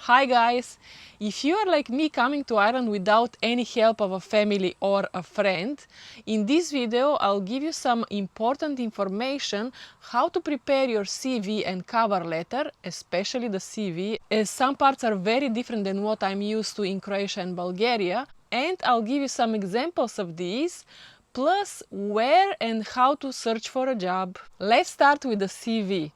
Hi guys! If you are like me coming to Ireland without any help of a family or a friend, in this video I'll give you some important information how to prepare your CV and cover letter, especially the CV, as some parts are very different than what I'm used to in Croatia and Bulgaria, and I'll give you some examples of these, plus where and how to search for a job. Let's start with the CV.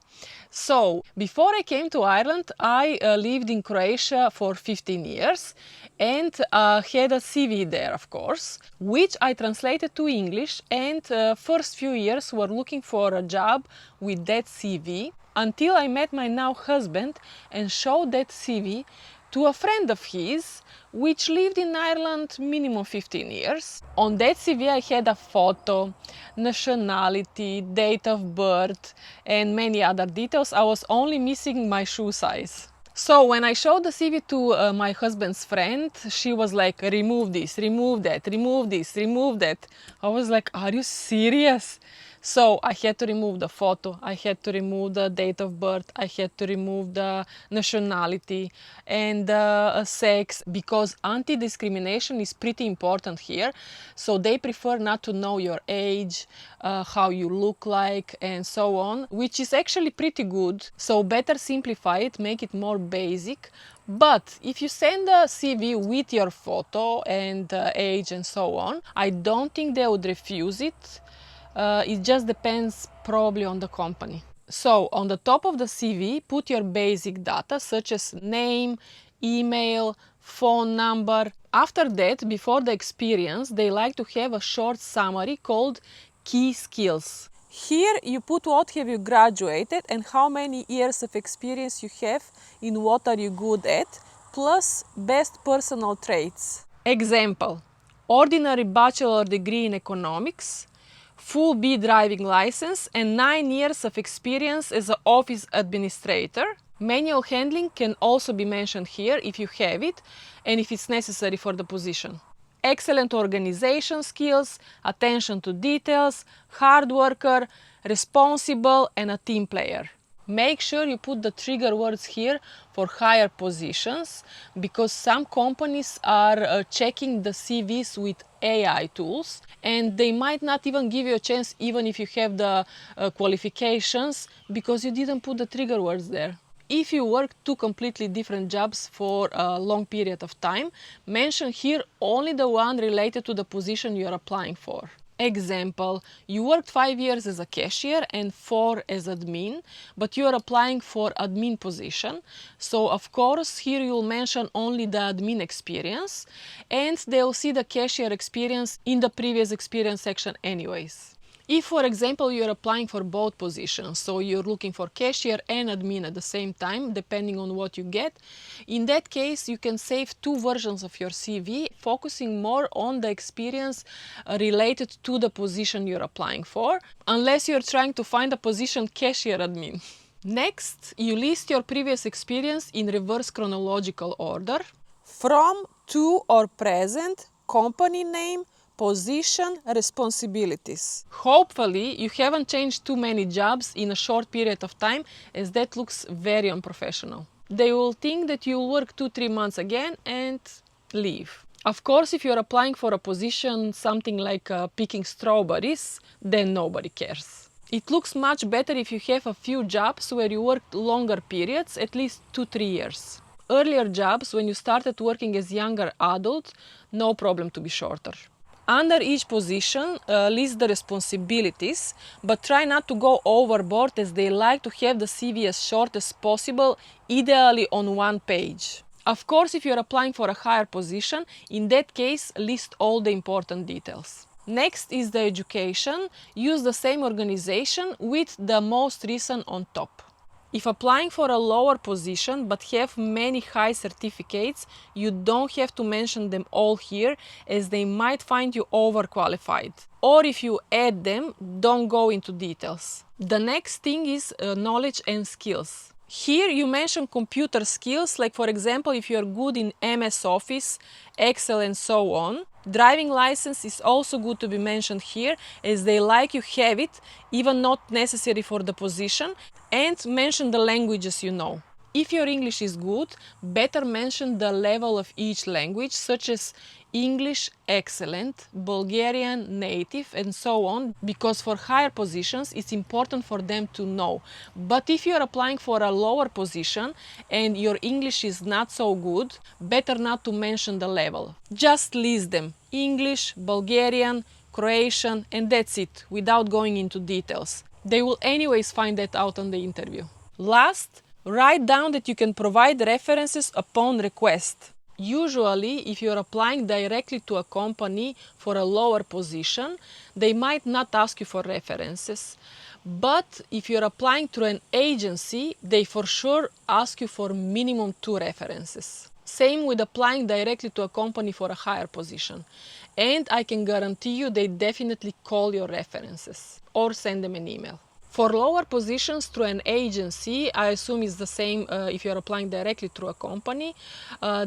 So, before I came to Ireland, I lived in Croatia for 15 years and had a CV there, of course, which I translated to English, and first few years were looking for a job with that CV until I met my now husband and showed that CV to a friend of his which lived in Ireland minimum 15 years. On that CV I had a photo, nationality, date of birth and many other details. I was only missing my shoe size. So when I showed the CV to my husband's friend, she was like, remove this, remove that, remove this, remove that. I was like, are you serious? So I had to remove the photo, I had to remove the date of birth, I had to remove the nationality and sex, because anti-discrimination is pretty important here. So they prefer not to know your age, how you look like and so on, which is actually pretty good. So better simplify it, make it more basic. But if you send a CV with your photo and age and so on, I don't think they would refuse it. It just depends probably on the company. So on the top of the CV, put your basic data such as name, email, phone number. After that, before the experience, they like to have a short summary called key skills. Here you put what have you graduated and how many years of experience you have in what are you good at, plus best personal traits. Example: ordinary bachelor degree in economics, full B driving license and 9 years of experience as an office administrator. Manual handling can also be mentioned here if you have it and if it's necessary for the position. Excellent organization skills, attention to details, hard worker, responsible and a team player. Make sure you put the trigger words here for higher positions, because some companies are checking the CVs with AI tools and they might not even give you a chance even if you have the qualifications, because you didn't put the trigger words there. If you work two completely different jobs for a long period of time, mention here only the one related to the position you are applying for. Example: you worked 5 years as a cashier and 4 as admin, but you are applying for admin position. So of course here you will mention only the admin experience and they will see the cashier experience in the previous experience section anyways. If, for example, you're applying for both positions, so you're looking for cashier and admin at the same time, depending on what you get, in that case you can save two versions of your CV, focusing more on the experience related to the position you're applying for, unless you're trying to find a position cashier admin. Next, you list your previous experience in reverse chronological order, from, to or present, company name, position, responsibilities. Hopefully you haven't changed too many jobs in a short period of time, as that looks very unprofessional. They will think that you'll work 2-3 months again and leave. Of course, if you're applying for a position, something like picking strawberries, then nobody cares. It looks much better if you have a few jobs where you worked longer periods, at least 2-3 years. Earlier jobs, when you started working as younger adult, no problem to be shorter. Under each position, list the responsibilities, but try not to go overboard, as they like to have the CV as short as possible, ideally on 1 page. Of course, if you're applying for a higher position, in that case, list all the important details. Next is the education. Use the same organization with the most recent on top. If applying for a lower position but have many high certificates, you don't have to mention them all here, as they might find you overqualified. Or if you add them, don't go into details. The next thing is knowledge and skills. Here you mention computer skills, like for example if you are good in MS Office, Excel and so on. Driving license is also good to be mentioned here, as they like you have it, even not necessary for the position, and mention the languages you know. If your English is good, better mention the level of each language, such as English excellent, Bulgarian native, and so on, because for higher positions it's important for them to know. But if you're applying for a lower position and your English is not so good, better not to mention the level. Just list them: English, Bulgarian, Croatian, and that's it, without going into details. They will anyways find that out on the interview. Last, write down that you can provide references upon request. Usually, if you're applying directly to a company for a lower position, they might not ask you for references. But if you're applying through an agency, they for sure ask you for minimum 2 references. Same with applying directly to a company for a higher position. And I can guarantee you they definitely call your references or send them an email. For lower positions through an agency, I assume it's the same if you're applying directly through a company.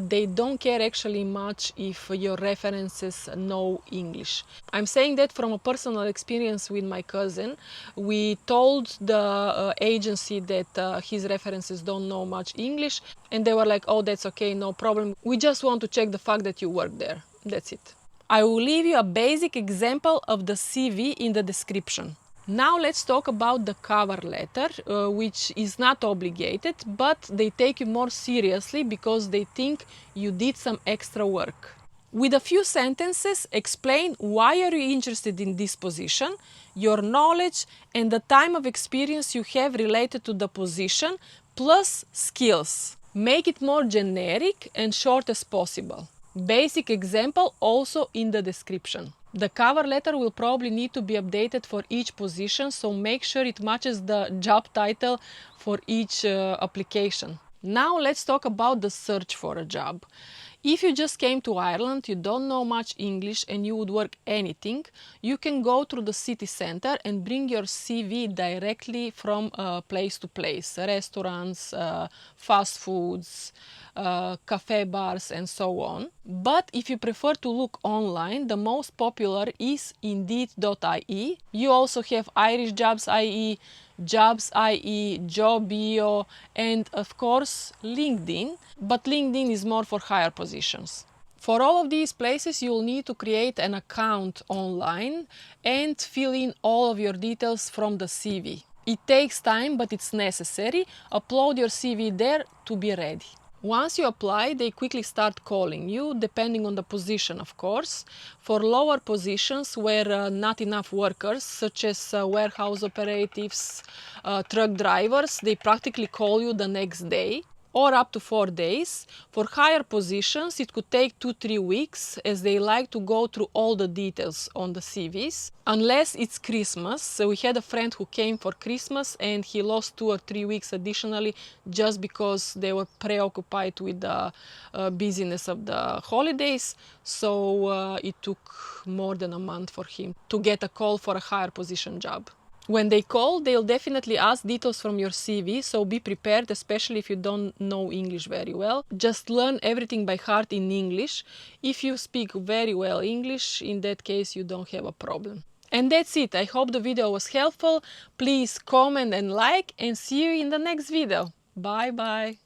They don't care actually much if your references know English. I'm saying that from a personal experience with my cousin. We told the agency that his references don't know much English, and they were like, oh, that's okay, no problem. We just want to check the fact that you work there. That's it. I will leave you a basic example of the CV in the description. Now let's talk about the cover letter, which is not obligated, but they take you more seriously because they think you did some extra work. With a few sentences, explain why are you interested in this position, your knowledge, and the time of experience you have related to the position, plus skills. Make it more generic and short as possible. Basic example also in the description. The cover letter will probably need to be updated for each position, so make sure it matches the job title for each application. Now let's talk about the search for a job. If you just came to Ireland, you don't know much English and you would work anything, you can go through the city center and bring your CV directly from place to place. Restaurants, fast foods, cafe bars, and so on. But if you prefer to look online, the most popular is indeed.ie. You also have Irish Jobs.ie, Jobs.ie, Jobio, and of course LinkedIn, but LinkedIn is more for higher positions. For all of these places, you'll need to create an account online and fill in all of your details from the CV. It takes time, but it's necessary. Upload your CV there to be ready. Once you apply, they quickly start calling you, depending on the position, of course. For lower positions where not enough workers, such as warehouse operatives, truck drivers, they practically call you the next day, or up to 4 days. For higher positions, it could take 2-3 weeks, as they like to go through all the details on the CVs. Unless it's Christmas. So we had a friend who came for Christmas and he lost 2 or 3 weeks additionally just because they were preoccupied with the busyness of the holidays. So it took more than a month for him to get a call for a higher position job. When they call, they'll definitely ask details from your CV, so be prepared, especially if you don't know English very well. Just learn everything by heart in English. If you speak very well English, in that case you don't have a problem. And that's it. I hope the video was helpful. Please comment and like, and see you in the next video. Bye bye.